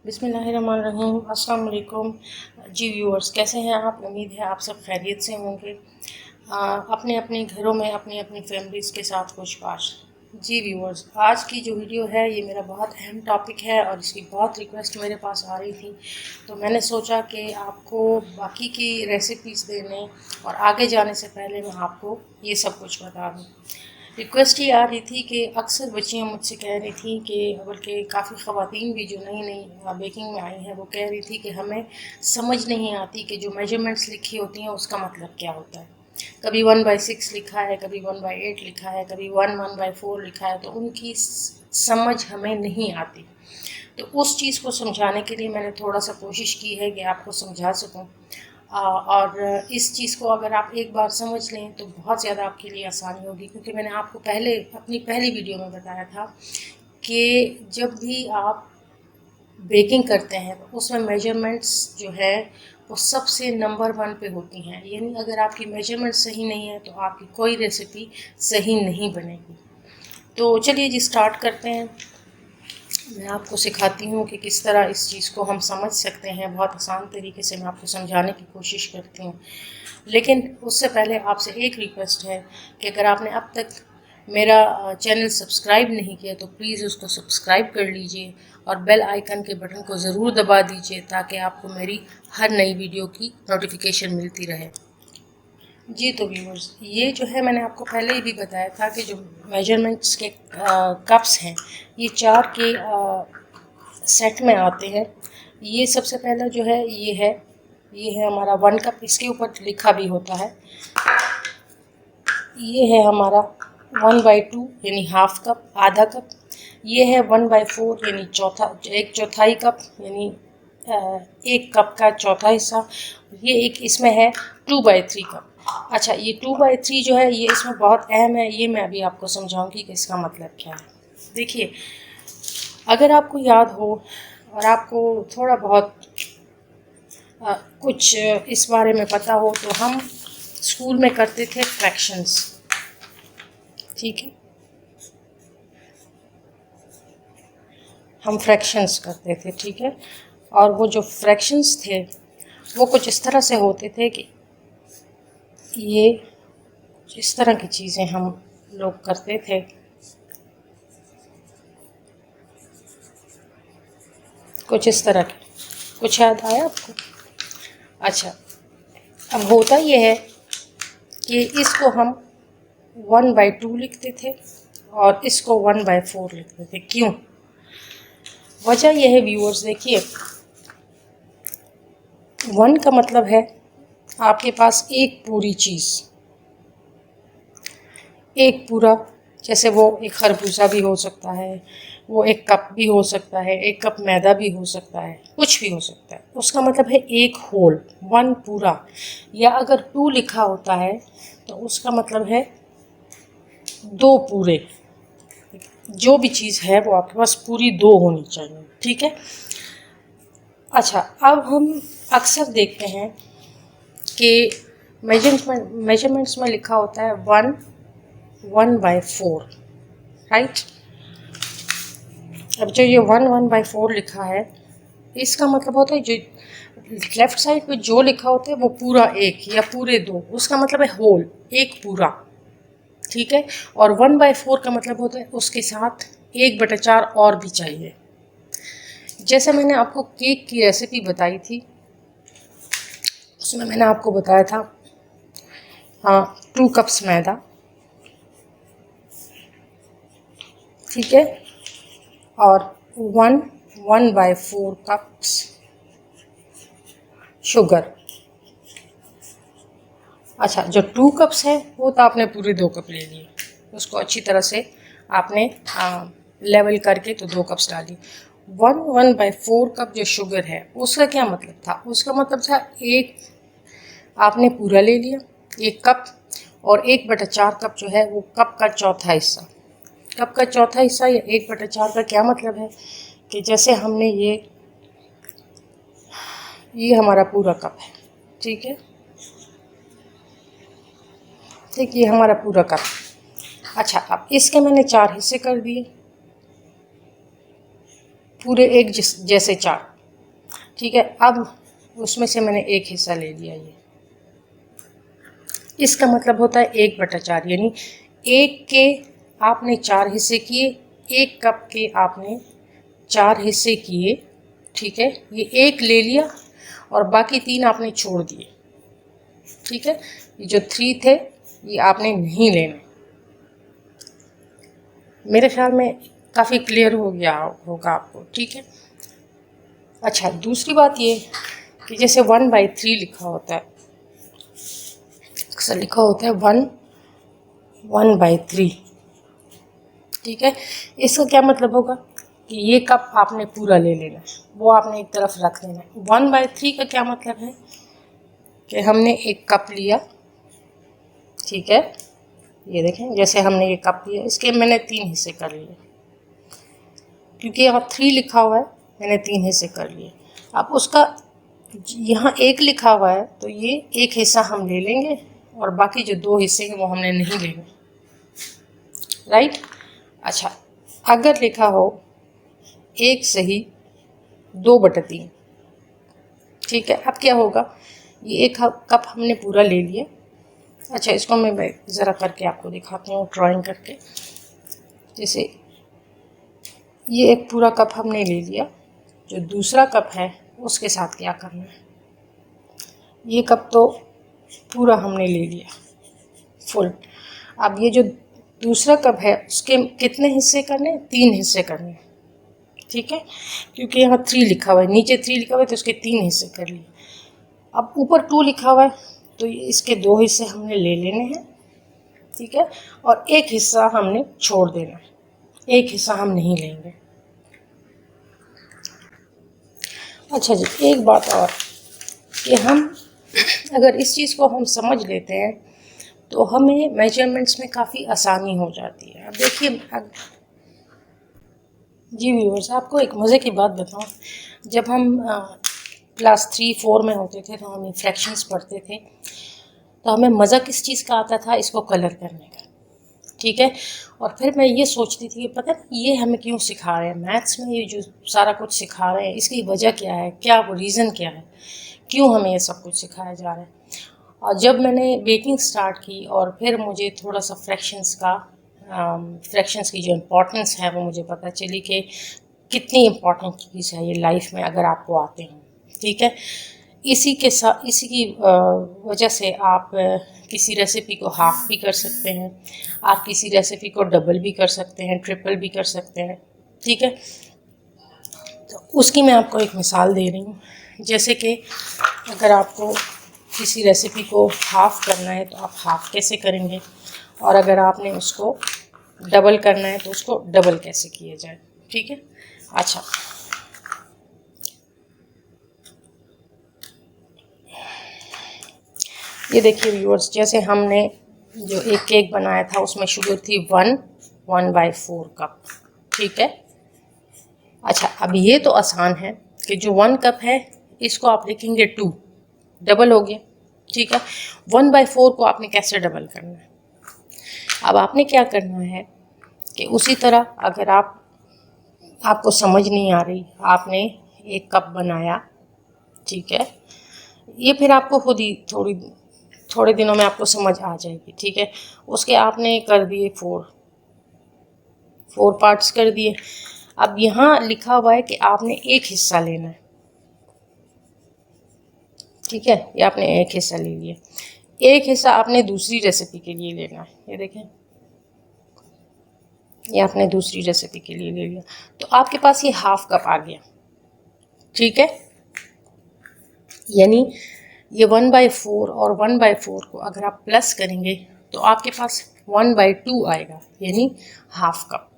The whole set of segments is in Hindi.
बिस्मिल्लाहिर्रहमानिर्रहीम। अस्सलाम वालेकुम जी व्यूअर्स, कैसे हैं आप? उम्मीद है आप सब खैरियत से होंगे। अपने अपने घरों में अपनी अपनी फैमिलीज़ के साथ खुशबाश। जी व्यूअर्स, आज की जो वीडियो है ये मेरा बहुत अहम टॉपिक है और इसकी बहुत रिक्वेस्ट मेरे पास आ रही थी, तो मैंने सोचा कि आपको बाकी की रेसिपीज़ देने और आगे जाने से पहले मैं आपको ये सब कुछ बता दूँ। रिक्वेस्ट ये आ रही थी कि अक्सर बच्चियाँ मुझसे कह रही थी कि बल्कि काफ़ी ख़वातीन भी जो नई नई बेकिंग में आई हैं वो कह रही थी कि हमें समझ नहीं आती कि जो मेजरमेंट्स लिखी होती हैं उसका मतलब क्या होता है। कभी 1/6 लिखा है, कभी 1/8 लिखा है, कभी 1/4 लिखा है, तो उनकी समझ हमें नहीं आती। तो उस चीज़ को समझाने के लिए मैंने थोड़ा सा कोशिश की है कि आपको समझा सकूं। और इस चीज़ को अगर आप एक बार समझ लें तो बहुत ज़्यादा आपके लिए आसानी होगी, क्योंकि मैंने आपको पहले अपनी पहली वीडियो में बताया था कि जब भी आप बेकिंग करते हैं तो उसमें मेजरमेंट्स जो है वो सबसे नंबर 1 पे होती हैं। यानी अगर आपकी मेजरमेंट सही नहीं है तो आपकी कोई रेसिपी सही नहीं बनेगी। तो चलिए जी स्टार्ट करते हैं। मैं आपको सिखाती हूँ कि किस तरह इस चीज़ को हम समझ सकते हैं। बहुत आसान तरीके से मैं आपको समझाने की कोशिश करती हूँ, लेकिन उससे पहले आपसे एक रिक्वेस्ट है कि अगर आपने अब तक मेरा चैनल सब्सक्राइब नहीं किया तो प्लीज़ उसको सब्सक्राइब कर लीजिए और बेल आइकन के बटन को ज़रूर दबा दीजिए ताकि आपको मेरी हर नई वीडियो की नोटिफिकेशन मिलती रहे। जी तो व्यूअर्स, ये जो है मैंने आपको पहले ही भी बताया था कि जो मेजरमेंट्स के कप्स हैं ये 4 के सेट में आते हैं। ये सबसे पहला जो है ये है हमारा 1 कप। इसके ऊपर लिखा भी होता है। ये है हमारा 1/2 यानी हाफ कप, आधा कप। ये है 1/4 यानी एक चौथाई कप, यानी एक कप का चौथा हिस्सा। ये एक इसमें है 2/3 कप। अच्छा, ये 2/3 जो है ये इसमें बहुत अहम है। ये मैं अभी आपको समझाऊंगी कि इसका मतलब क्या है। देखिए, अगर आपको याद हो और आपको थोड़ा बहुत कुछ इस बारे में पता हो तो हम स्कूल में करते थे फ्रैक्शंस, ठीक है। हम फ्रैक्शंस करते थे, ठीक है। और वो जो फ्रैक्शंस थे वो कुछ इस तरह से होते थे कि ये इस तरह की चीज़ें हम लोग करते थे। कुछ इस तरह की, कुछ याद आया आपको? अच्छा, अब होता ये है कि इसको हम 1/2 लिखते थे और इसको 1/4 लिखते थे। क्यों? वजह यह है व्यूअर्स, देखिए 1 का मतलब है आपके पास एक पूरी चीज़, एक पूरा, जैसे वो एक खरबूजा भी हो सकता है, वो एक कप भी हो सकता है, एक कप मैदा भी हो सकता है, कुछ भी हो सकता है। उसका मतलब है एक होल, 1 पूरा। या अगर 2 लिखा होता है तो उसका मतलब है 2 पूरे। जो भी चीज़ है वो आपके पास पूरी 2 होनी चाहिए, ठीक है। अच्छा, अब हम अक्सर देखते हैं कि मेजरमेंट्स में लिखा होता है 1/4, राइट। अब जो ये 1/4 लिखा है इसका मतलब होता है जो लेफ्ट साइड पे जो लिखा होता है वो पूरा एक या पूरे 2, उसका मतलब है होल, एक पूरा, ठीक है। और 1/4 का मतलब होता है उसके साथ 1/4 और भी चाहिए। जैसे मैंने आपको केक की रेसिपी बताई थी उसमें मैंने आपको बताया था, हाँ, 2 कप्स मैदा, ठीक है, और 1/4 कप्स शुगर। अच्छा, जो 2 कप्स है वो तो आपने पूरे 2 कप ले लिए, उसको अच्छी तरह से आपने लेवल करके तो 2 कप्स डाली। 1/4 कप जो शुगर है उसका क्या मतलब था? उसका मतलब था एक आपने पूरा ले लिया, एक कप, और 1/4 कप जो है वो कप का चौथा हिस्सा। कप का चौथा हिस्सा या 1/4 का क्या मतलब है कि जैसे हमने ये हमारा पूरा कप है, ठीक है, ठीक, ये हमारा पूरा कप। अच्छा, अब इसके मैंने 4 हिस्से कर दिए, पूरे एक जैसे 4। ठीक है। अब उसमें से मैंने एक हिस्सा ले लिया, ये इसका मतलब होता है 1/4, यानी एक के आपने 4 हिस्से किए, एक कप के आपने 4 हिस्से किए, ठीक है। ये एक ले लिया और बाकी 3 आपने छोड़ दिए, ठीक है। ये जो 3 थे ये आपने नहीं लेने। मेरे ख्याल में काफ़ी क्लियर हो गया होगा आपको, ठीक है। अच्छा, दूसरी बात ये कि जैसे 1/3 लिखा होता है, अक्सर लिखा होता है 1/3, ठीक है। इसका क्या मतलब होगा कि ये कप आपने पूरा ले लेना है, वो आपने एक तरफ रख देना है। 1/3 का क्या मतलब है कि हमने एक कप लिया, ठीक है। ये देखें, जैसे हमने ये कप लिया, इसके मैंने 3 हिस्से कर लिए, क्योंकि यहाँ 3 लिखा हुआ है, मैंने 3 हिस्से कर लिए। अब उसका यहाँ 1 लिखा हुआ है, तो ये एक हिस्सा हम ले लेंगे और बाकी जो 2 हिस्से हैं वो हमने नहीं लेने, राइट। अच्छा, अगर लिखा हो 1 सही 2/3, ठीक है। अब क्या होगा, ये एक कप हमने पूरा ले लिया। अच्छा, इसको मैं ज़रा करके आपको दिखाती हूँ ड्राइंग करके। जैसे ये एक पूरा कप हमने ले लिया, जो दूसरा कप है उसके साथ क्या करना है, ये कप तो पूरा हमने ले लिया फुल। अब ये जो दूसरा कप है उसके कितने हिस्से करने हैं, 3 हिस्से करने हैं, ठीक है। क्योंकि यहाँ 3 लिखा हुआ है, नीचे 3 लिखा हुआ है, तो उसके 3 हिस्से कर लिए। अब ऊपर 2 लिखा हुआ है, तो इसके 2 हिस्से हमने ले लेने हैं, ठीक है। और एक हिस्सा हमने छोड़ देना है, एक हिस्सा हम नहीं लेंगे। अच्छा जी, एक बात और कि हम अगर इस चीज़ को हम समझ लेते हैं तो हमें मेजरमेंट्स में काफ़ी आसानी हो जाती है। अब देखिए, जी व्यूअर्स, आपको एक मज़े की बात बताऊं, जब हम क्लास 3-4 में होते थे तो हम फ्रैक्शंस पढ़ते थे, तो हमें मज़ा किस चीज़ का आता था, इसको कलर करने का, ठीक है। और फिर मैं ये सोचती थी कि पता नहीं ये हमें क्यों सिखा रहे हैं, मैथ्स में ये जो सारा कुछ सिखा रहे हैं इसकी वजह क्या है, क्या वो रीज़न क्या है, क्यों हमें ये सब कुछ सिखाया जा रहा है। और जब मैंने बेकिंग स्टार्ट की और फिर मुझे थोड़ा सा फ्रैक्शंस की जो इम्पोर्टेंस है वो मुझे पता चली कि कितनी इम्पोर्टेंट चीज़ है ये लाइफ में अगर आपको आते हैं, ठीक है। इसी की वजह से आप किसी रेसिपी को हाफ भी कर सकते हैं, आप किसी रेसिपी को डबल भी कर सकते हैं, ट्रिपल भी कर सकते हैं, ठीक है। तो उसकी मैं आपको एक मिसाल दे रही हूँ। जैसे कि अगर आपको किसी रेसिपी को हाफ़ करना है तो आप हाफ़ कैसे करेंगे, और अगर आपने उसको डबल करना है तो उसको डबल कैसे किया जाए, ठीक है। अच्छा, ये देखिए व्यूअर्स, जैसे हमने जो एक केक बनाया था उसमें शुगर थी 1/4 कप, ठीक है। अच्छा, अब ये तो आसान है कि जो 1 कप है इसको आप लिखेंगे 2, डबल हो गया, ठीक है। 1/4 को आपने कैसे डबल करना है, अब आपने क्या करना है कि उसी तरह अगर आपको समझ नहीं आ रही, आपने एक कप बनाया, ठीक है। ये फिर आपको खुद ही थोड़े दिनों में आपको समझ आ जाएगी, ठीक है। उसके आपने कर दिए 4 पार्ट्स कर दिए। अब यहाँ लिखा हुआ है कि आपने एक हिस्सा लेना है, ठीक है। ये आपने एक हिस्सा ले लिया, एक हिस्सा आपने दूसरी रेसिपी के लिए लेना है, ये देखें, ये आपने दूसरी रेसिपी के लिए ले लिया, तो आपके पास ये हाफ कप आ गया, ठीक है। यानी ये 1/4 और 1/4 को अगर आप प्लस करेंगे तो आपके पास 1/2 आएगा, यानी हाफ कप।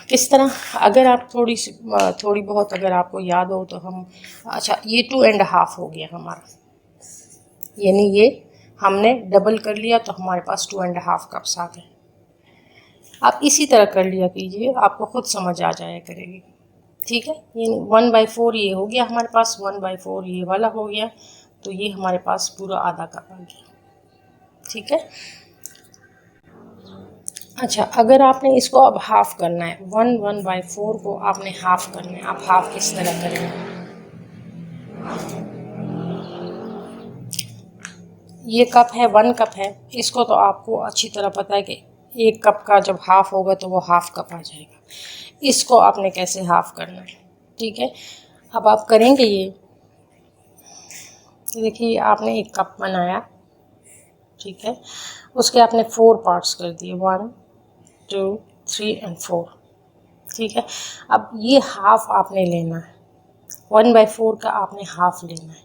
किस तरह, अगर आप थोड़ी बहुत अगर आपको याद हो तो हम, अच्छा, ये 2.5 हो गया हमारा, यानी ये हमने डबल कर लिया तो हमारे पास 2.5 कप्स आ गए। आप इसी तरह कर लिया कीजिए, आपको खुद समझ आ जाया करेगी, ठीक है। ये 1/4 ये हो गया हमारे पास, 1/4 ये वाला हो गया, तो ये हमारे पास पूरा आधा कप आ गया, ठीक है। अच्छा, अगर आपने इसको अब हाफ़ करना है, 1/4 को आपने हाफ़ करना है, आप हाफ़ किस तरह करेंगे? ये कप है, 1 कप है, इसको तो आपको अच्छी तरह पता है कि 1 कप का जब हाफ़ होगा तो वो हाफ़ कप आ जाएगा। इसको आपने कैसे हाफ़ करना है, ठीक है? अब आप करेंगे ये, देखिए आपने 1 कप बनाया, ठीक है? उसके आपने 4 पार्ट्स कर दिए, 1 2 3 एंड 4, ठीक है? अब ये हाफ़ आपने लेना है, 1/4 का आपने हाफ़ लेना है।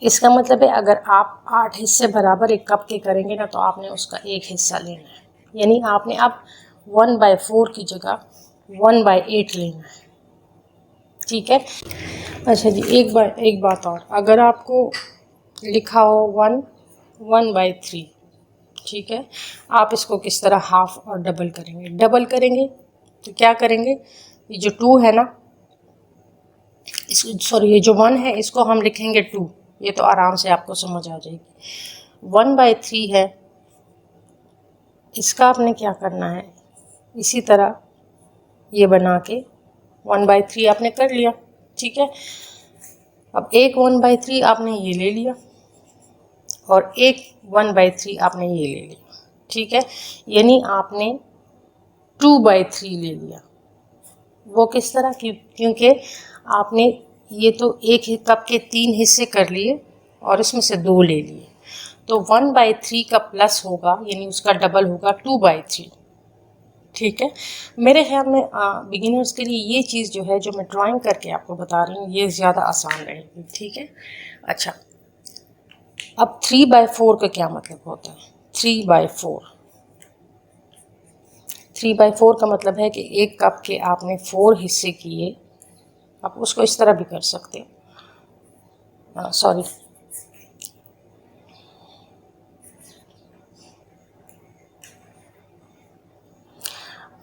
इसका मतलब है अगर आप 8 हिस्से बराबर 1 कप के करेंगे ना तो आपने उसका 1 हिस्सा लेना है, यानी आपने अब 1/4 की जगह 1/8 लेना है, ठीक है? अच्छा जी, एक बात और, अगर आपको लिखा हो 1/3, ठीक है, आप इसको किस तरह हाफ और डबल करेंगे? डबल करेंगे तो क्या करेंगे, ये जो 2 है ना, सॉरी ये जो 1 है इसको हम लिखेंगे 2, ये तो आराम से आपको समझ आ जाएगी। 1/3 है, इसका आपने क्या करना है, इसी तरह ये बना के 1/3 आपने कर लिया, ठीक है? अब एक 1/3 आपने ये ले लिया और एक 1/3 आपने ये ले लिया, ठीक है? यानी आपने 2/3 ले लिया। वो किस तरह? क्योंकि आपने ये तो एक ही कप के 3 हिस्से कर लिए और इसमें से 2 ले लिए, तो 1/3 का प्लस होगा, यानी उसका डबल होगा 2/3, ठीक है? मेरे ख्याल में बिगिनर्स के लिए ये चीज़ जो है, जो मैं ड्राइंग करके आपको बता रही हूँ, ये ज़्यादा आसान रहेगी, ठीक है? अच्छा, अब 3/4 का क्या मतलब होता है? 3/4 का मतलब है कि 1 कप के आपने 4 हिस्से किए। आप उसको इस तरह भी कर सकते हैं, सॉरी,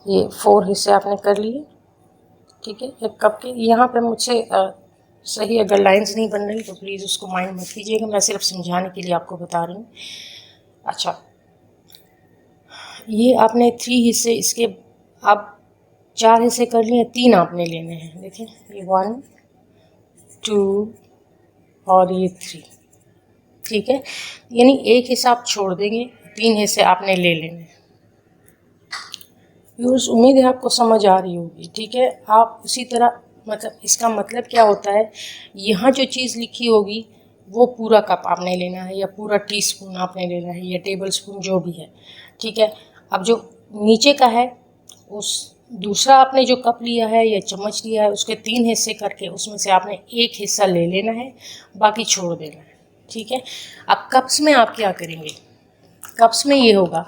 ये 4 हिस्से आपने कर लिए, ठीक है, 1 कप के। यहाँ पे मुझसे सही अगर लाइंस नहीं बन रही तो प्लीज़ उसको माइंड मत कीजिएगा, मैं सिर्फ समझाने के लिए आपको बता रही हूँ। अच्छा, ये आपने 3 हिस्से, इसके आप 4 हिस्से कर लिए, 3 आपने लेने हैं, देखें ये 1 2 और ये 3, ठीक है? यानी एक हिस्सा आप छोड़ देंगे, 3 हिस्से आपने ले लेने हैं। व्यूअर्स, उम्मीद है आपको समझ आ रही होगी, ठीक है? आप उसी तरह, मतलब इसका मतलब क्या होता है, यहाँ जो चीज़ लिखी होगी वो पूरा कप आपने लेना है, या पूरा टीस्पून आपने लेना है, या टेबल स्पून जो भी है, ठीक है? अब जो नीचे का है, उस दूसरा आपने जो कप लिया है या चम्मच लिया है, उसके 3 हिस्से करके उसमें से आपने एक हिस्सा ले लेना है, बाकी छोड़ देना है, ठीक है? अब कप्स में आप क्या करेंगे? कप्स में ये होगा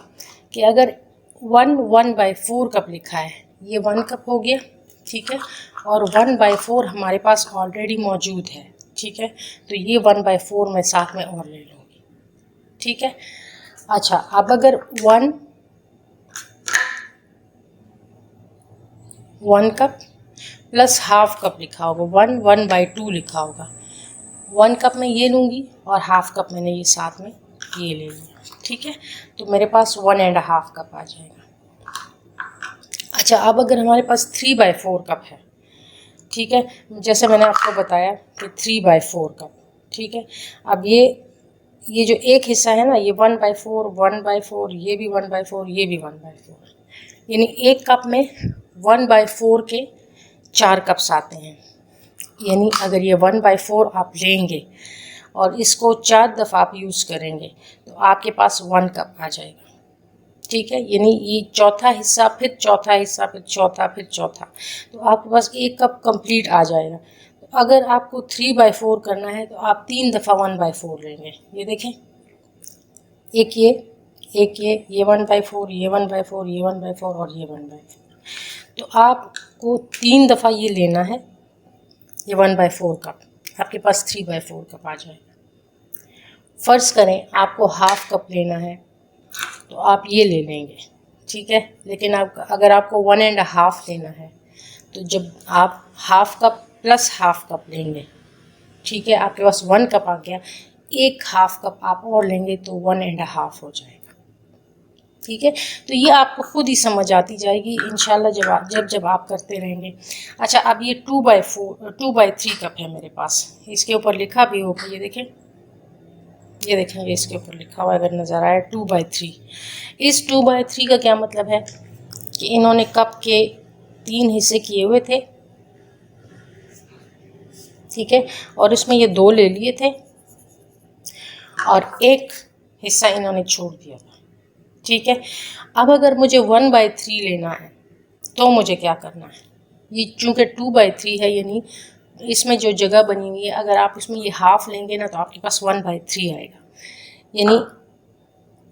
कि अगर 1/4 कप लिखा है, ये 1 कप हो गया, ठीक है? और 1/4 हमारे पास ऑलरेडी मौजूद है, ठीक है? तो ये 1/4 मैं साथ में और ले लूँगी, ठीक है? अच्छा, अब अगर 1 कप प्लस हाफ कप लिखा होगा, 1/2 लिखा होगा, 1 कप में ये लूँगी और हाफ कप मैंने ये साथ में ये ले लिया, ठीक है? तो मेरे पास 1.5 कप आ जाएगा। अच्छा, अब अगर हमारे पास 3/4 कप है, ठीक है, जैसे मैंने आपको बताया कि 3/4 कप, ठीक है? अब ये जो एक हिस्सा है ना, ये 1/4, ये भी 1/4, ये भी 1/4, यानी एक कप में 1/4 के 4 कप्स आते हैं। यानी अगर ये 1/4 आप लेंगे और इसको 4 दफ़ा आप यूज़ करेंगे तो आपके पास 1 कप आ जाएगा, ठीक है? यानी ये चौथा हिस्सा, फिर चौथा हिस्सा, फिर चौथा, फिर चौथा, तो आपके पास 1 कप कंप्लीट आ जाएगा। तो अगर आपको 3/4 करना है तो आप 3 दफ़ा 1/4 लेंगे, ये देखें, एक ये 1/4, ये 1/4, ये 1/4 और ये 1/4, तो आपको 3 दफ़ा ये लेना है, ये 1/4 कप, आपके पास 3/4 कप आ जाएगा। फ़र्ज़ करें आपको हाफ़ कप लेना है तो आप ये ले लेंगे, ठीक है? लेकिन अगर आपको 1.5 लेना है तो जब आप half cup plus half cup लेंगे, ठीक है, आपके पास 1 कप आ गया, एक हाफ़ कप आप और लेंगे तो 1.5 हो जाएगा, ठीक है, तो ये आपको खुद ही समझ आती जाएगी इंशाल्लाह जब आप करते रहेंगे। अच्छा, अब ये 2/3 कप है मेरे पास, इसके ऊपर लिखा भी होगा, ये देखें, ये देखेंगे इसके ऊपर लिखा हुआ अगर नज़र आए 2/3। इस 2/3 का क्या मतलब है कि इन्होंने कप के 3 हिस्से किए हुए थे, ठीक है, और इसमें ये 2 ले लिए थे और एक हिस्सा इन्होंने छोड़ दिया था, ठीक है। अब अगर मुझे 1/3 लेना है तो मुझे क्या करना है, ये चूँकि 2/3 है, यानी इसमें जो जगह बनी हुई है, अगर आप इसमें ये हाफ लेंगे ना तो आपके पास 1/3 आएगा। यानी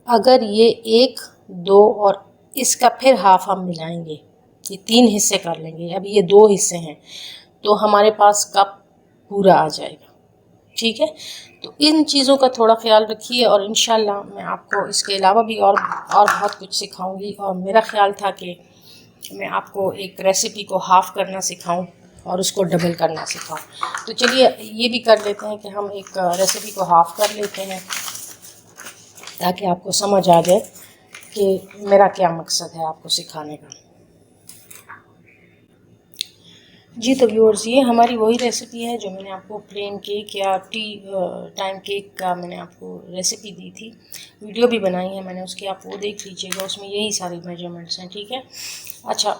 अगर ये 1, 2 और इसका फिर हाफ हम मिलाएंगे, ये 3 हिस्से कर लेंगे, अब ये 2 हिस्से हैं, तो हमारे पास कप पूरा आ जाएगा, ठीक है। तो इन चीज़ों का थोड़ा ख्याल रखिए और इंशाल्लाह मैं आपको इसके अलावा भी और बहुत कुछ सिखाऊंगी। और मेरा ख्याल था कि मैं आपको एक रेसिपी को हाफ़ करना सिखाऊं और उसको डबल करना सिखाऊं। तो चलिए ये भी कर लेते हैं कि हम एक रेसिपी को हाफ़ कर लेते हैं ताकि आपको समझ आ जाए कि मेरा क्या मकसद है आपको सिखाने का। जी तो व्यूअर्स, ये हमारी वही रेसिपी है जो मैंने आपको प्लेन केक या टी टाइम केक का मैंने आपको रेसिपी दी थी, वीडियो भी बनाई है मैंने उसकी, आप वो देख लीजिएगा, उसमें यही सारी मेजरमेंट्स हैं, ठीक है। अच्छा,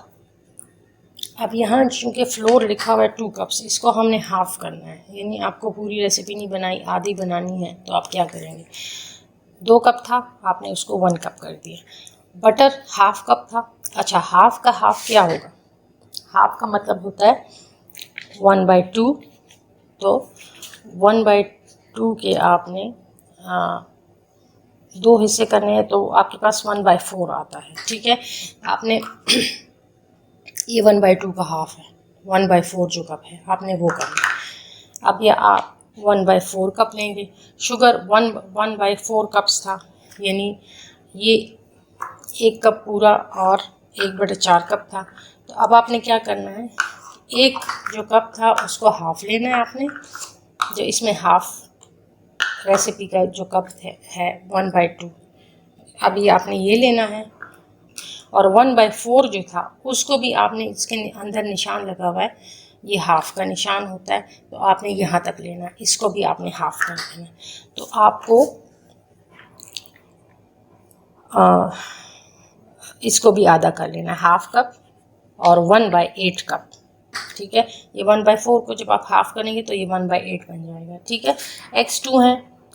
अब यहाँ चूँकि फ्लोर लिखा हुआ है 2 कप्स, इसको हमने हाफ़ करना है, यानी आपको पूरी रेसिपी नहीं बनाई, आधी बनानी है, तो आप क्या करेंगे, 2 कप था आपने उसको 1 कप कर दिया। बटर हाफ़ कप था, अच्छा हाफ़ का हाफ़ क्या होगा, हाफ़ का मतलब होता है 1/2, तो 1/2 के आपने 2 हिस्से करने हैं तो आपके पास 1/4 आता है, ठीक है। आपने ये 1/2 का हाफ़ है, 1/4 जो कप है आपने वो करना। अब ये आप 1/4 कप लेंगे, शुगर 1/4 कप्स था, यानी ये 1 कप पूरा और 1/4 कप था। तो अब आपने क्या करना है, एक जो कप था उसको हाफ़ लेना है आपने, जो इसमें हाफ़ रेसिपी का जो कप है 1/2, अब ये आपने ये लेना है, और 1/4 जो था उसको भी आपने, इसके अंदर निशान लगा हुआ है, ये हाफ़ का निशान होता है, तो आपने यहाँ तक लेना है, इसको भी आपने हाफ़ कर देना। तो आपको इसको भी आधा कर लेना, हाफ़ कप और 1/8 कप, ठीक है। ये 1/4 को जब आप हाफ़ करेंगे तो ये 1/8 बन जाएगा, ठीक है। x2 है,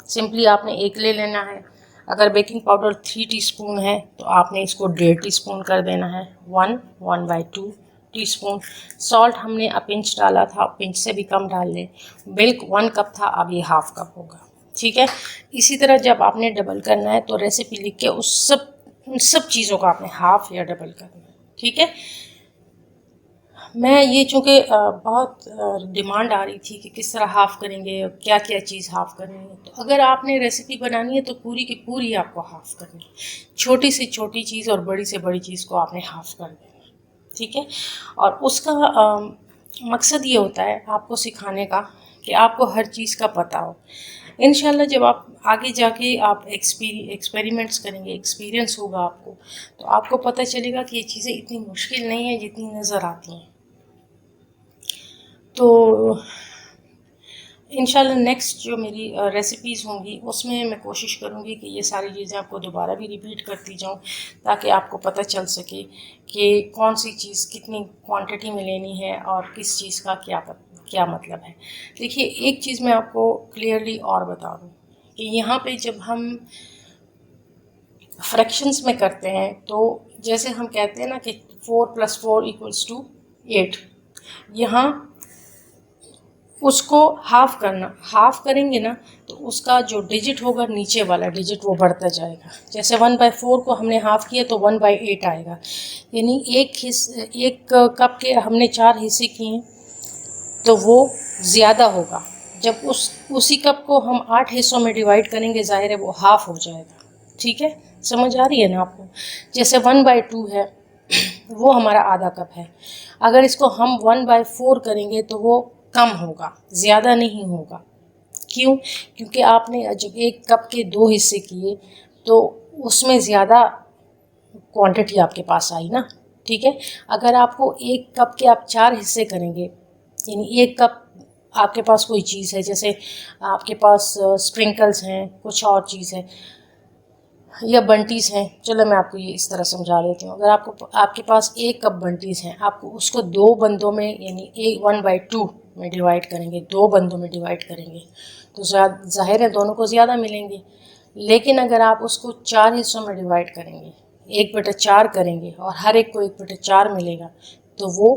सिंपली आपने 1 ले लेना है। अगर बेकिंग पाउडर 3 टीस्पून है तो आपने इसको 1.5 टीस्पून कर देना है, 1/2 टीस्पून। सॉल्ट हमने अ पिंच डाला था, पिंच से भी कम डाल लें। मिल्क 1 कप था, अब ये हाफ़ कप होगा, ठीक है। इसी तरह जब आपने डबल करना है तो रेसिपी लिख के उन सब चीज़ों का आपने हाफ़ या डबल करना है, ठीक है। मैं ये चूँकि बहुत डिमांड आ रही थी कि किस तरह हाफ़ करेंगे, क्या क्या चीज़ हाफ़ करेंगे, तो अगर आपने रेसिपी बनानी है तो पूरी की पूरी आपको हाफ़ करनी है, छोटी से छोटी चीज़ और बड़ी से बड़ी चीज़ को आपने हाफ़ कर देना, ठीक है। और उसका मकसद ये होता है आपको सिखाने का कि आपको हर चीज़ का पता हो। इंशाल्लाह जब आप आगे जाके आप एक्सपेरिमेंट्स करेंगे, एक्सपीरियंस होगा आपको, तो आपको पता चलेगा कि ये चीज़ें इतनी मुश्किल नहीं है जितनी नज़र आती हैं। तो इंशाल्लाह नेक्स्ट जो मेरी रेसिपीज़ होंगी उसमें मैं कोशिश करूँगी कि ये सारी चीज़ें आपको दोबारा भी रिपीट करती जाऊँ, ताकि आपको पता चल सके कि कौन सी चीज़ कितनी क्वांटिटी में लेनी है और किस चीज़ का क्या मतलब है। देखिए, एक चीज़ मैं आपको क्लियरली और बता दूँ कि यहाँ पे जब हम फ्रैक्शंस में करते हैं तो जैसे हम कहते हैं ना कि 4 + 4 = 8, यहाँ उसको हाफ़ करना, हाफ़ करेंगे ना तो उसका जो डिजिट होगा, नीचे वाला डिजिट, वो बढ़ता जाएगा। जैसे 1/4 को हमने हाफ़ किया तो 1/8 आएगा, यानी एक कप के हमने 4 हिस्से किए तो वो ज़्यादा होगा। जब उसी कप को हम 8 हिस्सों में डिवाइड करेंगे, ज़ाहिर है वो हाफ़ हो जाएगा, ठीक है। समझ आ रही है ना आपको। जैसे 1/2 है, वो हमारा आधा कप है, अगर इसको हम 1/4 करेंगे तो वो कम होगा, ज़्यादा नहीं होगा। क्यों? क्योंकि आपने जब एक कप के 2 हिस्से किए तो उसमें ज़्यादा क्वांटिटी आपके पास आई ना, ठीक है। अगर आपको 1 कप के आप 4 हिस्से करेंगे, यानी 1 कप आपके पास कोई चीज़ है, जैसे आपके पास स्प्रिंकल्स हैं, कुछ और चीज़ है, या बंटीज़ हैं, चलो मैं आपको ये इस तरह समझा देती हूँ। अगर आपके पास 1 कप बंटीज़ हैं, आपको उसको 2 बंदों में यानी 1/2 में डिवाइड करेंगे, 2 बंदों में डिवाइड करेंगे तो ज़ाहिर है दोनों को ज़्यादा मिलेंगे। लेकिन अगर आप उसको 4 हिस्सों में डिवाइड करेंगे, 1/4 करेंगे और हर एक को 1/4 मिलेगा तो वो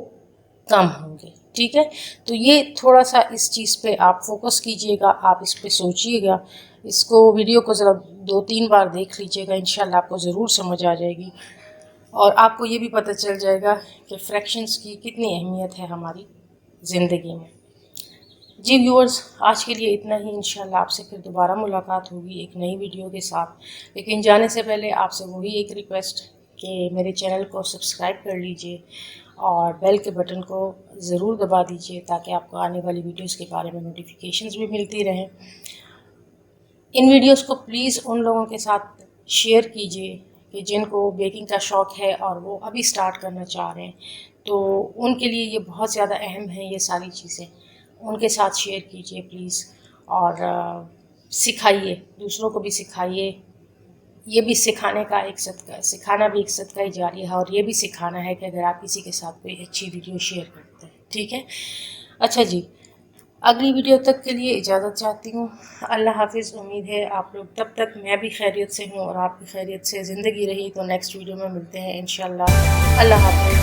कम होंगे, ठीक है। तो ये थोड़ा सा इस चीज़ पे आप फोकस कीजिएगा, आप इस पे सोचिएगा, इसको वीडियो को ज़रा 2-3 बार देख लीजिएगा, इंशाल्लाह आपको ज़रूर समझ आ जाएगी और आपको ये भी पता चल जाएगा कि फ्रैक्शंस की कितनी अहमियत है हमारी ज़िंदगी में। जी व्यूअर्स, आज के लिए इतना ही। इंशाल्लाह आपसे फिर दोबारा मुलाकात होगी एक नई वीडियो के साथ। लेकिन जाने से पहले आपसे वही एक रिक्वेस्ट कि मेरे चैनल को सब्सक्राइब कर लीजिए और बेल के बटन को ज़रूर दबा दीजिए ताकि आपको आने वाली वीडियोस के बारे में नोटिफिकेशंस भी मिलती रहें। इन वीडियोस को प्लीज़ उन लोगों के साथ शेयर कीजिए कि जिनको बेकिंग का शौक़ है और वो अभी स्टार्ट करना चाह रहे हैं, तो उनके लिए ये बहुत ज़्यादा अहम है। ये सारी चीज़ें उनके साथ शेयर कीजिए प्लीज़ और सिखाइए, दूसरों को भी सिखाइए। ये भी सिखाने का एक सदका, सिखाना भी एक सदका ही जारी है और ये भी सिखाना है कि अगर आप किसी के साथ कोई अच्छी वीडियो शेयर करते हैं, ठीक है। अच्छा जी, अगली वीडियो तक के लिए इजाज़त चाहती हूँ। अल्लाह हाफिज़। उम्मीद है आप लोग तब तक मैं भी खैरियत से हूँ और आपकी खैरियत से ज़िंदगी रही। तो नेक्स्ट वीडियो में मिलते हैं इंशाल्लाह। अल्लाह हाफिज़।